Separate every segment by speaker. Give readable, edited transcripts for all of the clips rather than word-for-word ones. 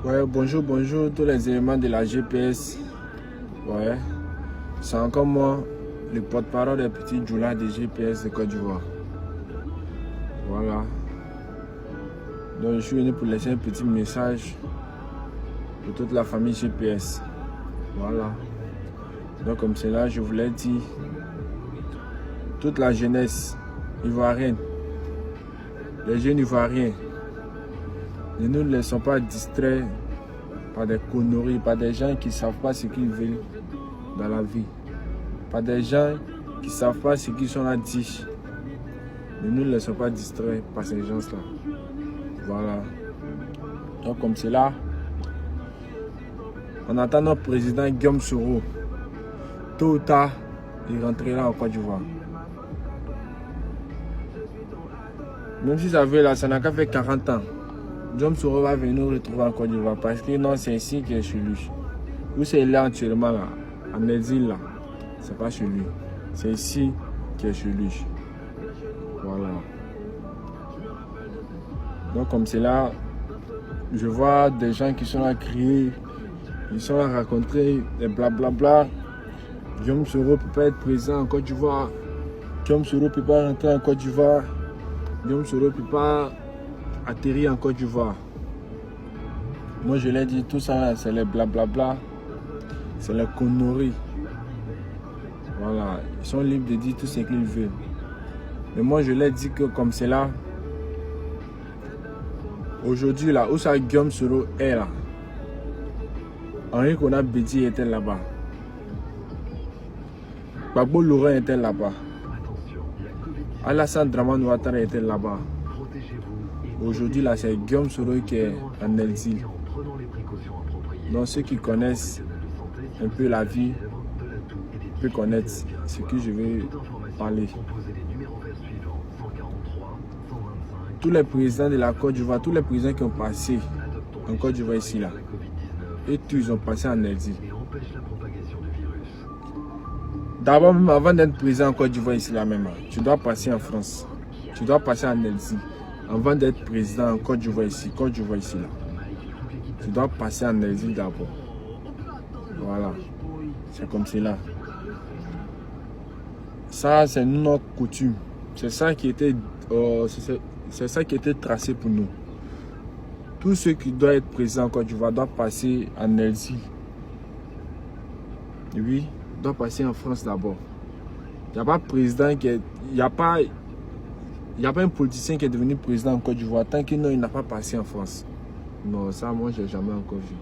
Speaker 1: Ouais, bonjour, bonjour, tous les éléments de la GPS. Ouais, c'est encore moi, le porte-parole des petits Djoula de GPS de Côte d'Ivoire. Voilà. Donc, je suis venu pour laisser un petit message pour toute la famille GPS. Voilà. Donc, comme cela, je voulais dire, toute la jeunesse ivoirienne, les jeunes ivoiriens, ne nous laissons pas distraire par des conneries, par des gens qui ne savent pas ce qu'ils veulent dans la vie, par des gens qui ne savent pas ce qu'ils sont là dire. Ne nous laissons pas distraire par ces gens-là. Voilà. Donc comme cela, on attend notre président Guillaume Soro. Tôt ou tard, il rentrera en Côte d'Ivoire. Même si ça veut là, ça n'a qu'à faire 40 ans. Guillaume Soro va venir nous retrouver en Côte d'Ivoire parce que non, c'est ici qui est chez lui. Où c'est là actuellement là, en exil là, c'est pas chez lui. C'est ici qui est chez lui. Voilà. Donc comme c'est là, je vois des gens qui sont là à crier, ils sont là à raconter des blablabla. Guillaume Soro ne peut pas être présent en Côte d'Ivoire. Guillaume Soro ne peut pas rentrer en Côte d'Ivoire. Guillaume Soro ne peut pas atterrir en Côte d'Ivoire. Moi je l'ai dit, tout ça c'est les blablabla, c'est les conneries. Voilà, ils sont libres de dire tout ce qu'ils veulent. Mais moi je l'ai dit que comme c'est là, aujourd'hui là, où ça Guillaume Soro est là, Henri Konan Bédié était là-bas. Gbagbo Laurent était là-bas. Alassane Dramane Ouattara était là-bas. Aujourd'hui là, c'est Guillaume Soro qui est en exil. Donc ceux qui connaissent un peu la vie peuvent connaître ce que je vais parler. Tous les présidents de la Côte d'Ivoire, tous les présidents qui ont passé en Côte d'Ivoire ici là, et tous ils ont passé en exil. D'abord, même avant d'être président en Côte d'Ivoire ici là même, tu dois passer en France. Tu dois passer en exil. Avant d'être président en Côte d'Ivoire ici là. Tu dois passer en exil d'abord. Voilà. C'est comme cela. Ça, c'est notre coutume. C'est ça qui était, c'est ça qui était tracé pour nous. Tous ceux qui doivent être présents en Côte d'Ivoire doivent passer en exil. Oui, doivent passer en France d'abord. Il n'y a pas président qui est, il n'y a pas un politicien qui est devenu président en Côte d'Ivoire tant qu'il n'a pas passé en France. Non, ça, moi, je n'ai jamais encore vu.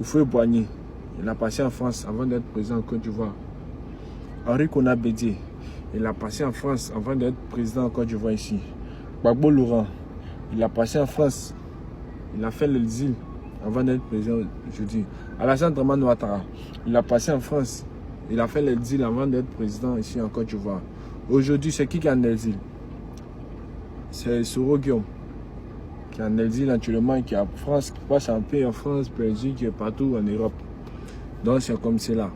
Speaker 1: Houphouët-Boigny, il a passé en France avant d'être président en Côte d'Ivoire. Henri Konan Bédié, il a passé en France avant d'être président en Côte d'Ivoire ici. Gbagbo Laurent, il a passé en France. Il a fait l'exil avant d'être président, je dis. Alassane Dramane Ouattara, il a passé en France. Il a fait l'exil avant d'être président ici en Côte d'Ivoire. Aujourd'hui, c'est qui est en exil? C'est Soro Guillaume, qui est en exil actuellement, qui est en France, qui passe en paix en France, Belgique, qui est partout en Europe. Donc c'est comme cela.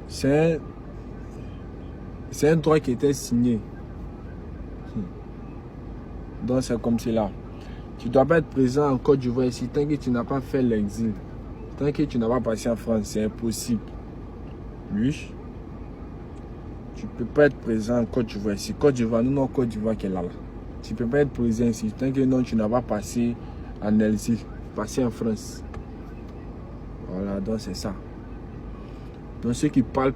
Speaker 1: C'est un droit qui était signé. Donc c'est comme cela. Tu ne dois pas être présent en Côte d'Ivoire ici tant que tu n'as pas fait l'exil. Tant que tu n'as pas passé en France, c'est impossible. Oui. Tu ne peux pas être présent en Côte d'Ivoire ici. Côte d'Ivoire, nous non Côte d'Ivoire qui est là. Tu ne peux pas être présent ici tant que non, tu n'as pas passé en exil, passé en France. Voilà, donc c'est ça. Donc ceux qui parlent,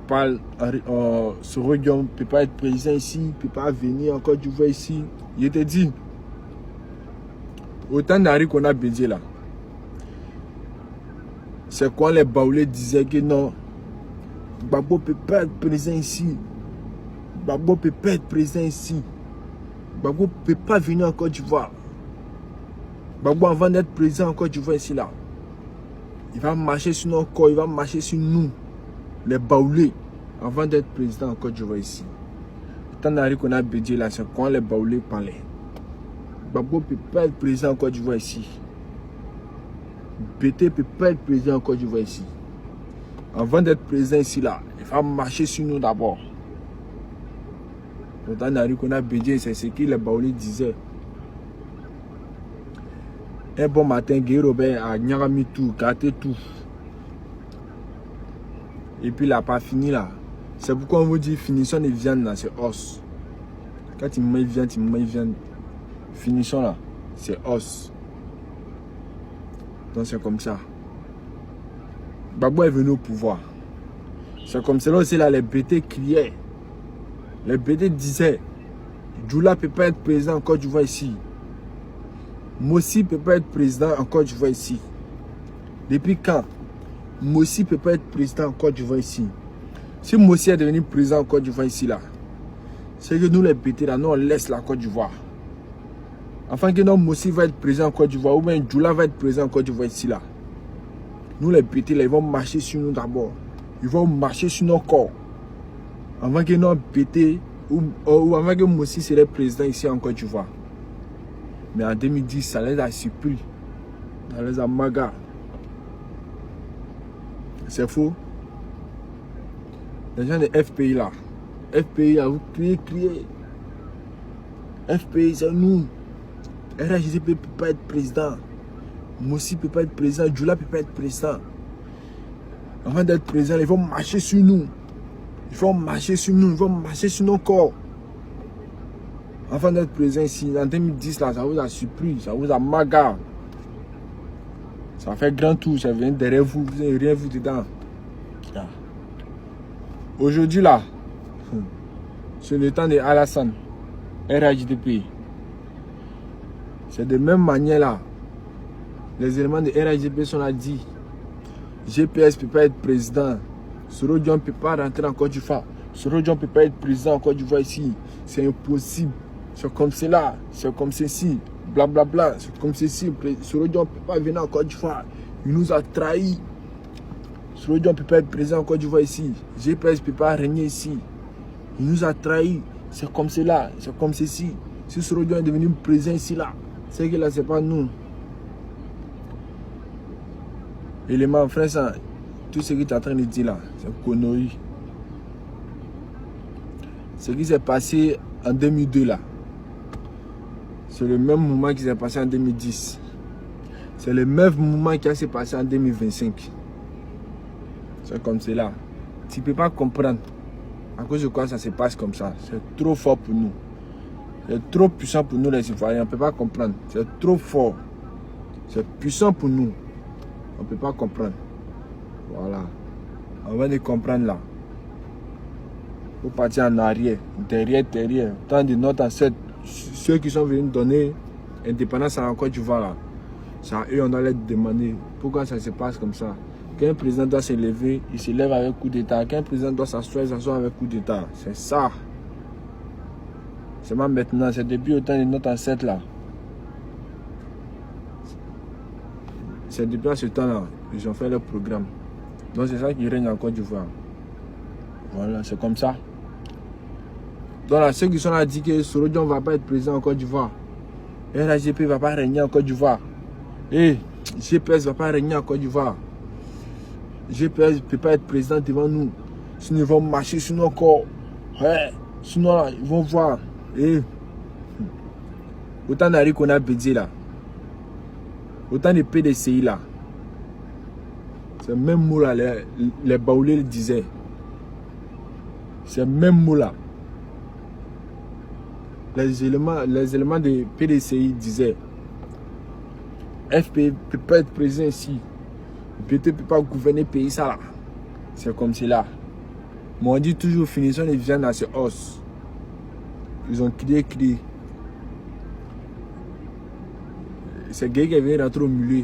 Speaker 1: Soro Guillaume ne peut pas être présent ici, ne peut pas venir en Côte d'Ivoire ici. Je te dis, autant d'Henri Konan Bédié là, c'est quand les Baoulés disaient que non, Gbagbo ne peut pas être présent ici. Gbagbo ne peut pas être présent ici. Gbagbo ne peut pas venir en Côte d'Ivoire. Gbagbo, avant d'être présent en Côte d'Ivoire ici là, il va marcher sur nos corps, il va marcher sur nous, les Baoulés, avant d'être président en Côte d'Ivoire ici. Tant d'Henri Konan Bédié là, c'est quand les Baoulés parlaient. Gbagbo ne peut pas être président en Côte d'Ivoire ici. BT ne peut pas être président en Côte d'Ivoire ici. Avant d'être président ici là, il va marcher sur nous d'abord. Autant d'Henri Konan Bédié, c'est ce que les Baoulés disaient. Un bon matin, Guy Robert a gagné tout, gâté tout. Et puis il n'a pas fini là. C'est pourquoi on vous dit finition de viande là, c'est os. Quand il met viande, finition là, c'est os. Donc c'est comme ça. Gbagbo est venu au pouvoir. C'est comme cela aussi là, les BT criaient. Les BT disaient, Djoula ne peut pas être président en Côte d'Ivoire ici. Mossi ne peut pas être président en Côte d'Ivoire ici. Depuis quand Mossi ne peut pas être président en Côte d'Ivoire ici? Si Mossi est devenu président en Côte d'Ivoire ici là, c'est que nous les BT là, nous on laisse la Côte d'Ivoire. Enfin que non, Mossi va être président en Côte d'Ivoire ou bien Djoula va être président en Côte d'Ivoire ici là. Nous les BT là, ils vont marcher sur nous d'abord. Ils vont marcher sur nos corps. Avant que nos BT ou avant que Mossi serait président ici en Côte d'Ivoire. Mais en 2010, ça les a surpris. Ça les a maga. C'est faux. Les gens de FPI là. FPI là, vous criez. FPI, c'est nous. RHDP ne peut pas être président. Mossi ne peut pas être président. Djoula ne peut pas être président. Avant d'être président, ils vont marcher sur nous. Ils vont marcher sur nous. Ils vont marcher sur nos corps. Avant d'être président ici, en 2010, là, ça vous a surpris. Ça vous a maga. Ça fait grand tour. Ça vient derrière vous. Vous n'avez rien vu dedans. Aujourd'hui, là, c'est le temps de Alassane. RHDP. C'est de même manière là. Les éléments de RHDP sont là dit. GPS ne peut pas être président. Soro Dion ne peut pas rentrer en Côte d'Ivoire. Soro Dion ne peut pas être président en Côte d'Ivoire ici. C'est impossible. C'est comme cela. C'est comme ceci. Blablabla. C'est comme ceci. Soro Dion ne peut pas venir en Côte d'Ivoire. Il nous a trahis. Soro Dion ne peut pas être président en Côte d'Ivoire ici. GPS ne peut pas régner ici. Il nous a trahis. C'est comme cela. C'est comme ceci. Si Soro Dion est devenu président ici là, c'est que là, c'est pas nous. Élément, frère, ça, tout ce que tu es en train de dire là, c'est une connerie. Ce qui s'est passé en 2002 là, c'est le même moment qui s'est passé en 2010. C'est le même moment qui s'est passé en 2025. C'est comme cela. Tu ne peux pas comprendre à cause de quoi ça se passe comme ça. C'est trop fort pour nous. C'est trop puissant pour nous les Ivoiriens. On ne peut pas comprendre. C'est trop fort. C'est puissant pour nous. On ne peut pas comprendre. Voilà. On va de comprendre là. Il faut partir en arrière. Derrière. Tant de notre ancêtre, ceux qui sont venus donner indépendance à la Côte d'Ivoire là. C'est à eux on doit les demander. Pourquoi ça se passe comme ça? Qu'un président doit se lever, il se lève avec coup d'état. Qu'un président doit s'asseoir, il s'assoit avec coup d'état. C'est ça. C'est pas maintenant, c'est depuis autant de notre ancêtre là. C'est depuis à ce temps-là, ils ont fait leur programme. Donc c'est ça qui règne en Côte d'Ivoire. Voilà, c'est comme ça. Donc là, ceux qui sont là disent que Soro Dion ne va pas être président en Côte d'Ivoire. RHDP ne va pas régner en Côte d'Ivoire. Et GPS ne va pas régner en Côte d'Ivoire. GPS ne peut pas être président devant nous. Sinon ils vont marcher sur nos corps. Ouais. Sinon là, ils vont voir. Et autant d'arrêt qu'on a bédé là. Autant de PDCI là. C'est le même mot là, les baoulés le disaient. C'est le même mot là. Les éléments de PDCI disaient FP ne peut pas être présent ici. BT ne peut pas gouverner le pays ça là. C'est comme cela. Mais on dit toujours finissons les viandes à ses os. Ils ont crié. C'est gay qui est venu rentrer au milieu.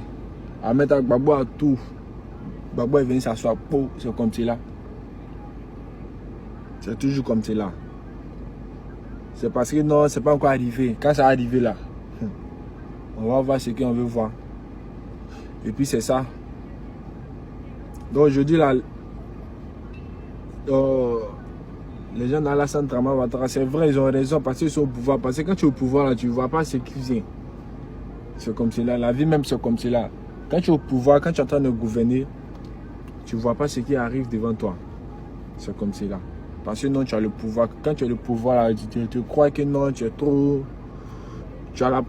Speaker 1: À mettre à Gbagbo à tout. Gbagbo est venu s'asseoir. C'est comme cela. C'est toujours comme cela. C'est parce que non, c'est pas encore arrivé. Quand ça arrive là, on va voir ce qu'on veut voir. Et puis c'est ça. Donc aujourd'hui là, les gens d'Alassane Ouattara, c'est vrai, ils ont raison parce qu'ils sont au pouvoir. Parce que quand tu es au pouvoir là, tu ne vois pas ce qui vient. C'est comme cela. La vie même c'est comme cela. Quand tu es au pouvoir, quand tu es en train de gouverner, tu ne vois pas ce qui arrive devant toi. C'est comme cela. Parce que non, tu as le pouvoir. Quand tu as le pouvoir, là, tu crois que non, tu es trop... Tu as la...